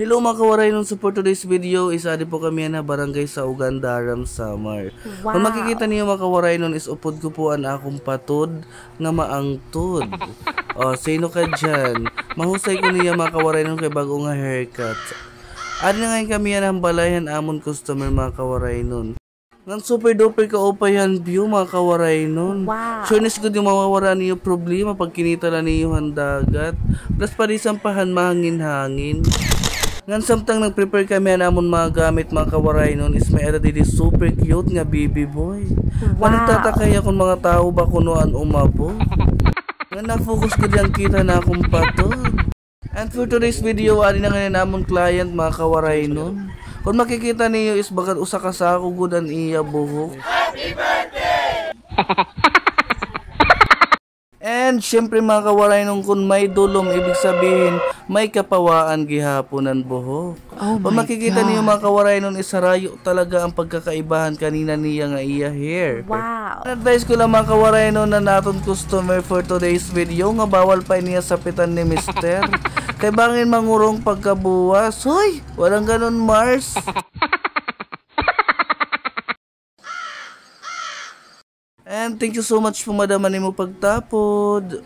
Hello mga kawaray, nung support today's video is adi po kami na barangay sa Ugandaram, Samar. Wow. Kung makikita niyo mga kawaray nun is upod ko po ang akong patod nga maangtod. O, sino ka dyan? Mahusay ko niya mga kawaray nun kay bago nga haircut. Adi na ngayon kami yan ang balayan amon customer mga kawaray nun. Nang super duper kaupayan view mga kawaray nun. Wow. Sure nes good yung mawawara niyo problema pag kinita na niyo ang dagat. Plus pa di sampahan mahangin-hangin. Ngan samtang nag-prepare kami namon mga gamit mga kawaray nun is may ada didi super cute nga baby boy. Wow. Nagtatakay akong mga tao ba kunoan umabo. Nga na-focus ko diyang kita na akong patod. And for today's video, ari na ngayon namon client mga kawaray nun. Kung makikita niyo is bagat usa ka sa ako good ang iya buhok. Happy birthday! And syempre mga kawaray nung kung may dulom, ibig sabihin may kapawaan gihapon ang buhok. Oh Kung my makikita niyo God. mga kawaray nun is sarayo talaga ang pagkakaibahan kanina niya nga iya hair. Wow. Advice ko lang mga kawaray nun na naton customer for today's video nga bawal pa niya sapitan ni Mister. Kay bangin mangurong pagkabuwas. Hoy! Walang ganun Mars. And thank you so much po madama nimo pagtapod.